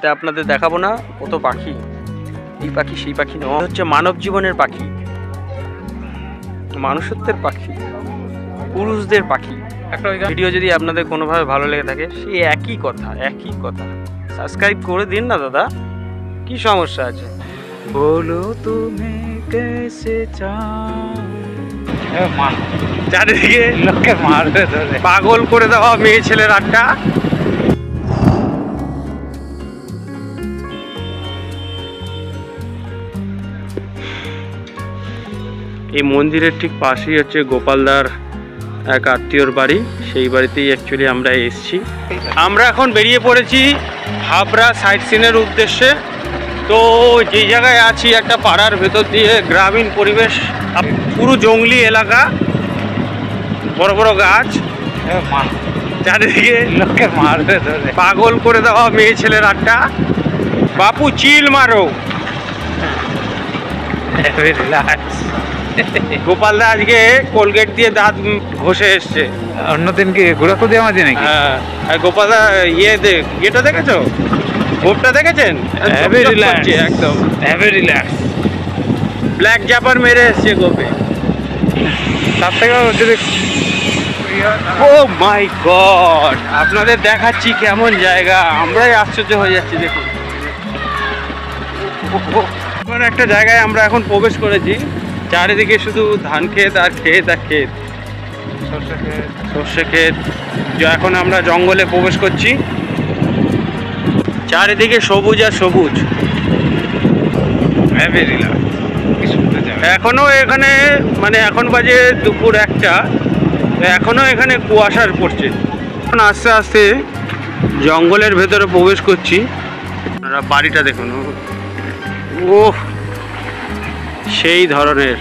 তা আপনাদের দেখাবো না কত পাখি, এই পাখি সেই পাখি নয়, হচ্ছে মানব জীবনের পাখি, মানুষত্বের পাখি, পুরুষদের পাখি। একটা ভিডিও যদি আপনাদের কোনোভাবে ভালো লেগে থাকে, সেই একই কথা সাবস্ক্রাইব করে দিন না দাদা, কি সমস্যা আছে? বলো তুমি কেসে চাও, চারিদিকে লোককে মারবে ধরে পাগল করে দেওয়া মেয়ে ছেলের আড্ডা। এই মন্দিরের ঠিক পাশেই হচ্ছে গোপালদার এক আত্মীয়র বাড়ি, সেই বাড়িতেই অ্যাকচুয়ালি আমরা এসেছি। আমরা এখন বেরিয়ে পড়েছি হাবড়া সাইট সিনের উদ্দেশ্যে। তো যে জায়গায় আছি একটা পাড়ার ভেতর দিয়ে, গ্রামীণ পরিবেশ, পুরো জঙ্গলি এলাকা, বড় বড় গাছ, চারিদিকে লোককে মারবে ধরে পাগল করে দেওয়া মেয়ে ছেলের আড্ডা। বাপু চিল মারো। রিল্যাক্স। গোপালদা আজকে কোলগেট দিয়ে দাঁত ঘষে এসছে। অন্যদিন কি ঘোরাতে দিয়ে মাঝে নাকি? হ্যাঁ, আর গোপালদা ইয়েটা দেখেছো, গোপটা দেখেছেন? হেভি রিল্যাক্স, একদম হেভি রিল্যাক্স। ব্ল্যাক জাপার মেরে এসছে গোপে। তার থেকেও যদি ও মাই গড, আপনাদের দেখাচ্ছি কেমন জায়গা, আমরাই আশ্চর্য হয়ে যাচ্ছি। দেখুন, এমন একটা জায়গায় আমরা এখন প্রবেশ করেছি, চারিদিকে শুধু ধান ক্ষেত আর ক্ষেত আর ক্ষেত, সর্ষে ক্ষেত। এখন আমরা জঙ্গলে প্রবেশ করছি, চারিদিকে সবুজ আর সবুজ। Heavy relax. এখনো এখানে মানে এখন বাজে দুপুর 1টা, এখনো এখানে কুয়াশার পড়ছে। এখন আস্তে আস্তে জঙ্গলের ভেতরে প্রবেশ করছি। আপনারা বাড়িটা দেখুন, ও সেই ধরনের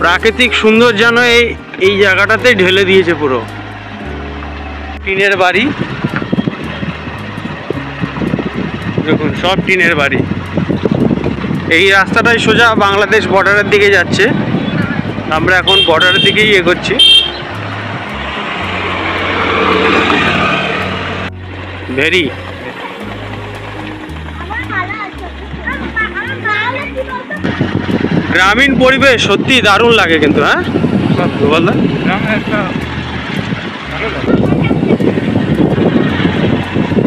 প্রাকৃতিক সুন্দর যেন এই জায়গাটাতে ঢেলে দিয়েছে পুরো। টিনের বাড়ি দেখুন, সব টিনের বাড়ি। এই রাস্তাটাই সোজা বাংলাদেশ বর্ডারের দিকে যাচ্ছে, আমরা এখন বর্ডারের দিকেই এগোচ্ছি। ভেরি গ্রামীণ পরিবেশ, সত্যি দারুণ লাগে কিন্তু। হ্যাঁ গোপালদা,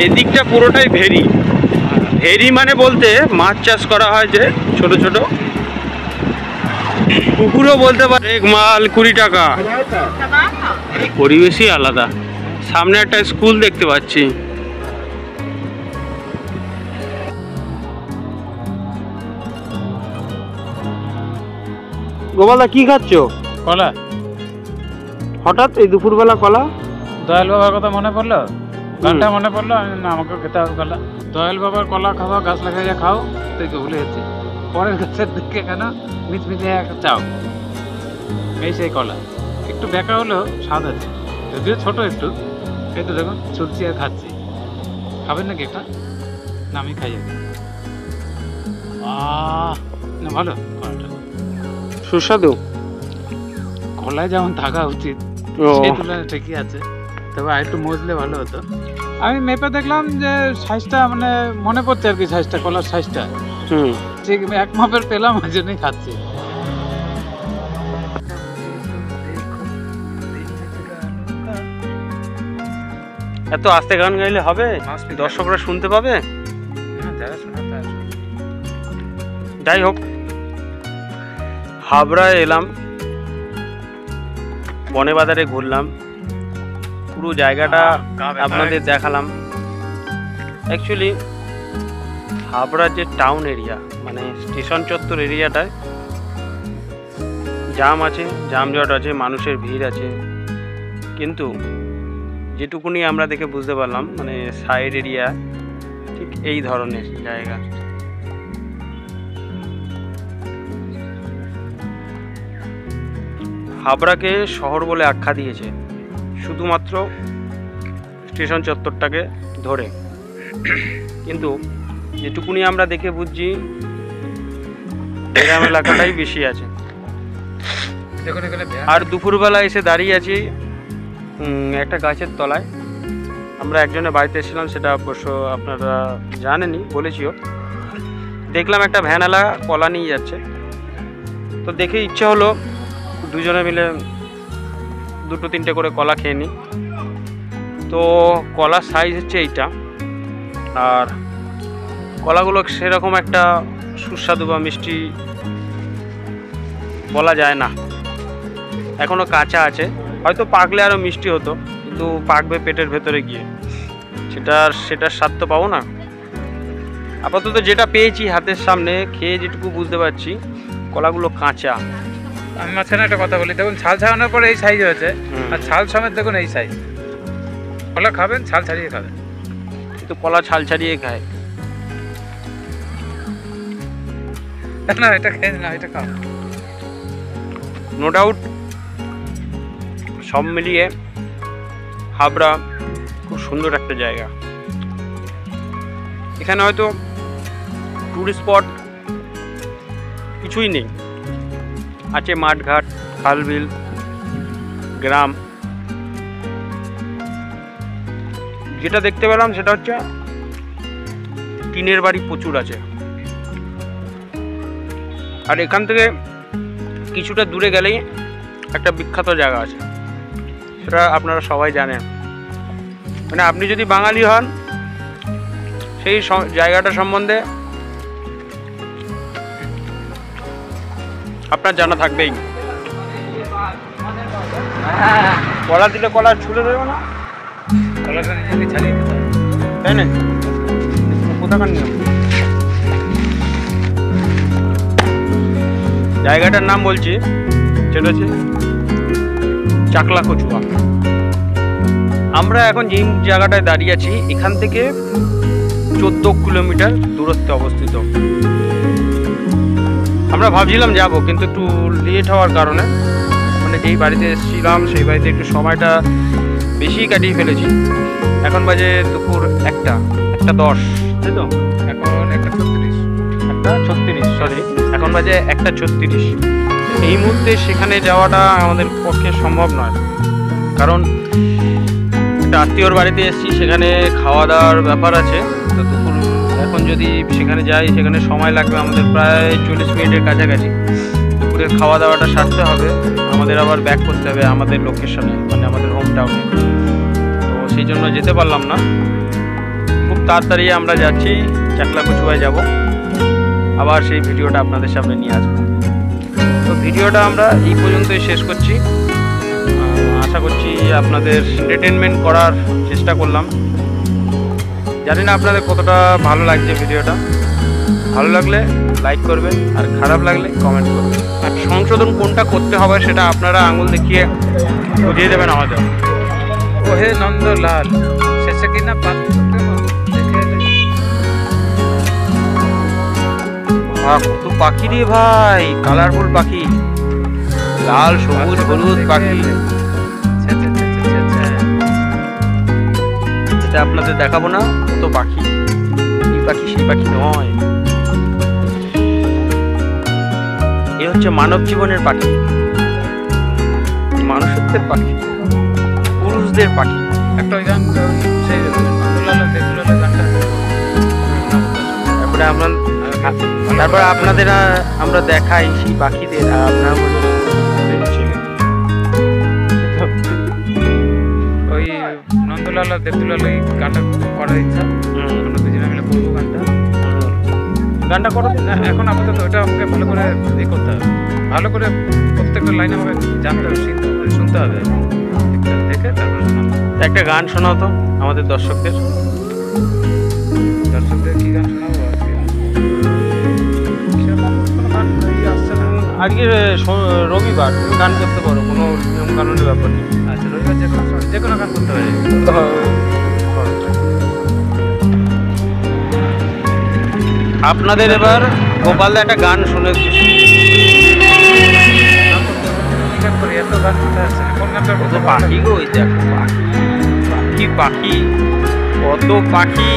এদিকটা পুরোটাই ভেরি। ভেরি মানে বলতে মাছ চাষ করা হয়, যে ছোট ছোট পুকুরও বলতে পারে। এক মাল 20 টাকা। পরিবেশই আলাদা। সামনে একটা স্কুল দেখতে পাচ্ছি। গোপালদা কি খাচ্ছ? কলা। হঠাৎ এই দুপুরবেলা কলা? দয়াল বাবার কথা মনে পড়লো, গানটা মনে পড়লো, আমাকে খেতে হবে কলা। দয়াল বাবার কলা খাওয়া, গাছ লাগাইয়া খাও, তুই ভুলে যাচ্ছি। পরের গাছের দিকে কেন মিচমিচে চাও, এই সেই কলা। একটু বেঁকা হলেও স্বাদ আছে, যদিও ছোট একটু। এই তো দেখুন ছুটছি আর খাচ্ছি। খাবেন নাকি একটা? না আমি খাই আগে। না ভালো কলাটা, সুস্বাদু। কলায় যেমন থাকা উচিত সেই তুলনায় ঠিকই আছে, তবে আর একটু মজলে ভালো হতো। আমি মেপে দেখলাম যে সাইজটা মানে মনে পড়ছে আর কি, সাইজটা কলার সাইজটা ঠিক এক মাপের পেলাম, ওই জন্যই খাচ্ছি। এত আস্তে গান গাইলে হবে? দর্শকরা শুনতে পাবে। যাই হোক, হাবড়ায় এলাম, বনে বাজারে ঘুরলাম, পুরো জায়গাটা আপনাদের দেখালাম। অ্যাকচুয়ালি হাবড়ার যে টাউন এরিয়া, মানে স্টেশন চত্বর এরিয়াটায় জাম আছে, যানজট আছে, মানুষের ভিড় আছে, কিন্তু যেটুকুনি আমরা দেখে বুঝতে পারলাম, মানে সাইড এরিয়া ঠিক এই ধরনের জায়গা। হাবড়াকে শহর বলে আখ্যা দিয়েছে শুধুমাত্র স্টেশন চত্বরটাকে ধরে, কিন্তু যেটুকুনি আমরা দেখে বুঝছি গ্রাম এলাকাটাই বেশি আছে। আর দুপুরবেলা এসে দাঁড়িয়ে আছি একটা গাছের তলায়, আমরা একজনের বাড়িতে এসেছিলাম, সেটা অবশ্য আপনারা জানেনই, বলেছিও। দেখলাম একটা ভ্যানওয়ালা কলা নিয়ে যাচ্ছে, তো দেখে ইচ্ছে হলো দুজনে মিলে 2-3টে করে কলা খেয়ে নিই। তো কলার সাইজ হচ্ছে এইটা, আর কলাগুলো সেরকম একটা সুস্বাদু বা মিষ্টি বলা যায় না, এখনও কাঁচা আছে। হয়তো পাকলে আরও মিষ্টি হতো, কিন্তু পাকবে পেটের ভেতরে গিয়ে, সেটার স্বাদ তো পাবো না। আপাতত যেটা পেয়েছি হাতের সামনে, খেয়ে যেটুকু বুঝতে পারছি কলাগুলো কাঁচা। আমি মাঝখানে একটা কথা বলি, দেখুন ছাল ছাড়ানোর পরে এই সাইজ হয়েছে, আর ছাল সমেত দেখুন এই সাইজ। কলা খাবেন, ছাল ছাড়িয়ে খাবেন। কিন্তু কলা ছাল ছাড়িয়ে খায় না, এটা খেয়ে না, এটা খাও। নো ডাউট সব মিলিয়ে হাবড়া খুব সুন্দর একটা জায়গা। এখানে হয়তো টুরিস্ট স্পট কিছুই নেই, আছে মাঠঘাট, খালবিল, গ্রাম। যেটা দেখতে পেলাম সেটা হচ্ছে টিনের বাড়ি প্রচুর আছে। আর এখান থেকে কিছুটা দূরে গেলেই একটা বিখ্যাত জায়গা আছে, সেটা আপনারা সবাই জানেন। মানে আপনি যদি বাঙালি হন, সেই জায়গাটা সম্বন্ধে আপনার জানা থাকবেই। কলা দিলে কলা ছুলে দেবে না, কলাটা নিজেকে ছাড়িয়ে দিতে হবে, তাই না? কোথাকার নিয়ম? জায়গাটার নাম বলছি, সেটা হচ্ছে চাকলা কচুয়া। আমরা এখন যে জায়গাটায় দাঁড়িয়ে আছি, এখান থেকে 14 কিলোমিটার দূরত্বে অবস্থিত। আমরা ভাবছিলাম যাব, কিন্তু একটু লেট হওয়ার কারণে, মানে যেই বাড়িতে এসেছিলাম সেই বাড়িতে একটু সময়টা বেশি কাটিয়ে ফেলেছি। এখন বাজে দুপুর 1:10, তাই তো? এখন 1:36, সরি, এখন বাজে 1:36। এই মুহূর্তে সেখানে যাওয়াটা আমাদের পক্ষে সম্ভব নয়, কারণ একটা আত্মীয়র বাড়িতে এসেছি, সেখানে খাওয়া দাওয়ার ব্যাপার আছে। তো দুপুর এখন যদি সেখানে যাই, সেখানে সময় লাগবে আমাদের প্রায় 40 মিনিটের কাছাকাছি। দুপুরের খাওয়া দাওয়াটা সারতে হবে, আমাদের আবার ব্যাক করতে হবে আমাদের লোকেশনে, মানে আমাদের হোম টাউনে। তো সেই জন্য যেতে পারলাম না। খুব তাড়াতাড়ি আমরা যাচ্ছি, চাকলা কচুয়ায় যাব, আবার সেই ভিডিওটা আপনাদের সামনে নিয়ে আসবো। তো ভিডিওটা আমরা এই পর্যন্তই শেষ করছি। আশা করছি আপনাদের এন্টারটেনমেন্ট করার চেষ্টা করলাম। জানি না আপনাদের কতটা ভালো লাগছে ভিডিওটা। ভালো লাগলে লাইক করবেন, আর খারাপ লাগলে কমেন্ট করবেন। আর সংশোধন কোনটা করতে হবে সেটা আপনারা আঙুল দেখিয়ে বুঝিয়ে দেবেন আমাদের। ওহে নন্দলাল, শেষে কিনা কত পাখি রে ভাই, কালারফুল পাখি, লাল, সবুজ, হলুদ পাখি। এটা আপনাদের দেখাবো না, কত পাখি। এই পাখি সেই পাখি নয়, এ হচ্ছে মানব জীবনের পাখি, মানুষত্বের পাখি, পুরুষদের পাখি। একটা ওই গান, সেই নন্দলাল দেখলাল গানটা, তারপর আপনাদের আমরা দেখাই সেই পাখিদের, আর আপনারা ওই নন্দলাল আর দেবদুলাল এই গানটা করার ইচ্ছা। আমরা দুজনে মিলে করবো গানটা করো না। এখন আপাতত ওটা আমাকে ভালো করে ইয়ে করতে হবে, ভালো করে প্রত্যেকটা লাইন আমাকে জানতে হবে, শুনতে হবে, দেখে তারপরে শোনাবো। একটা গান শোনাও তো আমাদের দর্শকদের। কি গান শোনাবো আজকে? আজকে রবিবার, তুমি গান করতে পারো, কোনো নিয়ম কানুনের ব্যাপার নেই। আচ্ছা, রবিবার যে কোনো গান করতে পারি। আপনাদের এবার গোপালদা একটা গান শুনে এত গান কোথায় আছে? কোন গানটা কত পাখি গো, ওই দেখো পাখি পাখি, কত পাখি।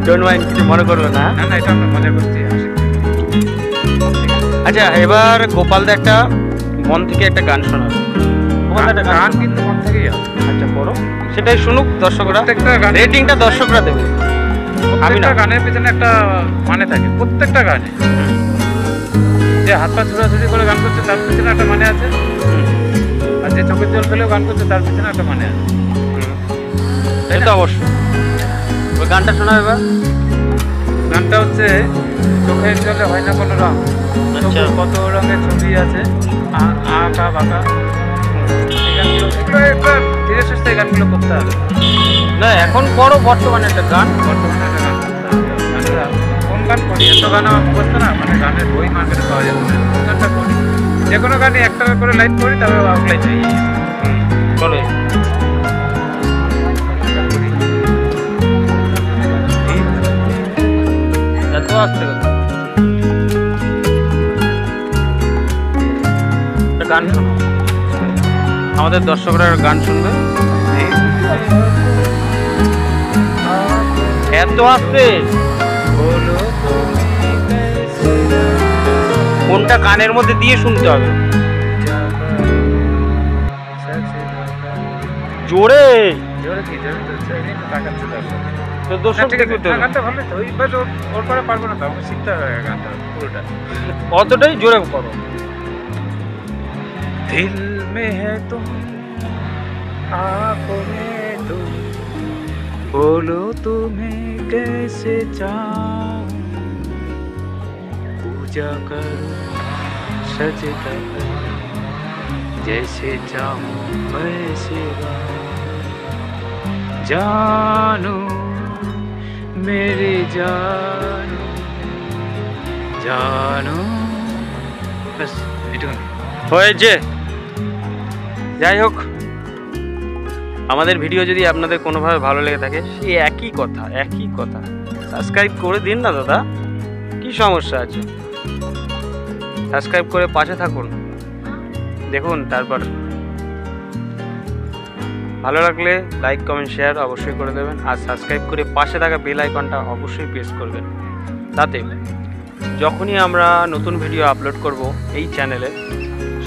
ডোন্ট মাইন্ড, কিছু মনে করবে না। না না, এটা আমরা মজা করছি। আচ্ছা, এবার গোপালদা একটা মন থেকে একটা গান শোনাবে। গান কিন্তু মন থেকেই হবে। আচ্ছা চেষ্টা করো, সেটাই শুনুক দর্শকরা, প্রত্যেকটা গানে রেটিংটা দর্শকরা দেবে। আমি না, প্রত্যেকটা গানের পেছনে একটা মানে থাকে, প্রত্যেকটা গানে। যে হাত পা ছুড়াছুড়ি করে গান করছে তার পিছনে একটা মানে আছে, আর যে চোখের জল ফেলেও গান করছে তার পিছনে একটা মানে আছে। এটা অবশ্যই। ওই গানটা শোনা এবার। গানটা হচ্ছে চোখের জলে হয় না কোনো রং, আচ্ছা। কত রঙের ছবি আছে, আঁকা বাঁকা। এই গানগুলো, এগুলো একটা ধীরে সুস্থে এই গানগুলো করতে হবে। না এখন করো বর্তমানে একটা গান। বর্তমানে একটা গান করতে হবে। আচ্ছা, কোন গান করি? এত গান আমার মুখস্থ না, মানে গানের বই মার্কেটে পাওয়া যাবে না। কোন গানটা করি? যে কোনো গানই একটা করে লাইন করি, তবে আউটলাইন চাই। চলো এত আসতে কথা, একটা গান শোনো, আমাদের দর্শকরা গান শুনবে। এত আসতে বলো কোনটা কানের মধ্যে দিয়ে শুনতে হবে, জোরে জোরে কি জোরে তো তাকাচ্ছে দর্শক। তো দর্শক ঠিক আছে, করতে হবে। গানটা ভালো তো, ওই বাট ওর পরে পারবো না তো, আমাকে শিখতে হবে গানটা পুরোটা। অতটাই জোরে করো। दिल में है तुम, आँखों में तुम, बोलो तुम्हें कैसे चाहूं, पूजा करूं सजदा करूं, जैसे चाहूं वैसे गाऊं, जानू मेरी जानू जानू। बस এটুকুনি হয়েছে। যাই হোক, আমাদের ভিডিও যদি আপনাদের কোনোভাবে ভালো লেগে থাকে, সেই একই কথা সাবস্ক্রাইব করে দিন না দাদা, কি সমস্যা আছে? সাবস্ক্রাইব করে পাশে থাকুন, দেখুন। তারপর ভালো লাগলে লাইক কমেন্ট শেয়ার অবশ্যই করে দেবেন, আর সাবস্ক্রাইব করে পাশে থাকা বেল আইকনটা অবশ্যই প্রেস করবেন। তাতে যখনই আমরা নতুন ভিডিও আপলোড করব এই চ্যানেলে,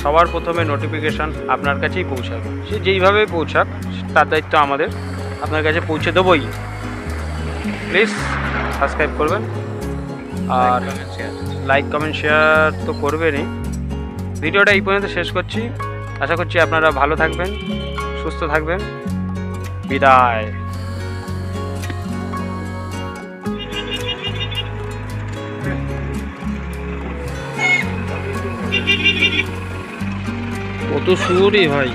সবার প্রথমে নোটিফিকেশান আপনার কাছেই পৌঁছাবে। সে যেইভাবে পৌঁছাক, তার দায়িত্ব আমাদের আপনার কাছে পৌঁছে দেবই। প্লিজ সাবস্ক্রাইব করবেন, আর লাইক কমেন্ট শেয়ার তো করবেনই। ভিডিওটা এই পর্যন্ত শেষ করছি। আশা করছি আপনারা ভালো থাকবেন, সুস্থ থাকবেন। বিদায়। কত সুরই ভাই।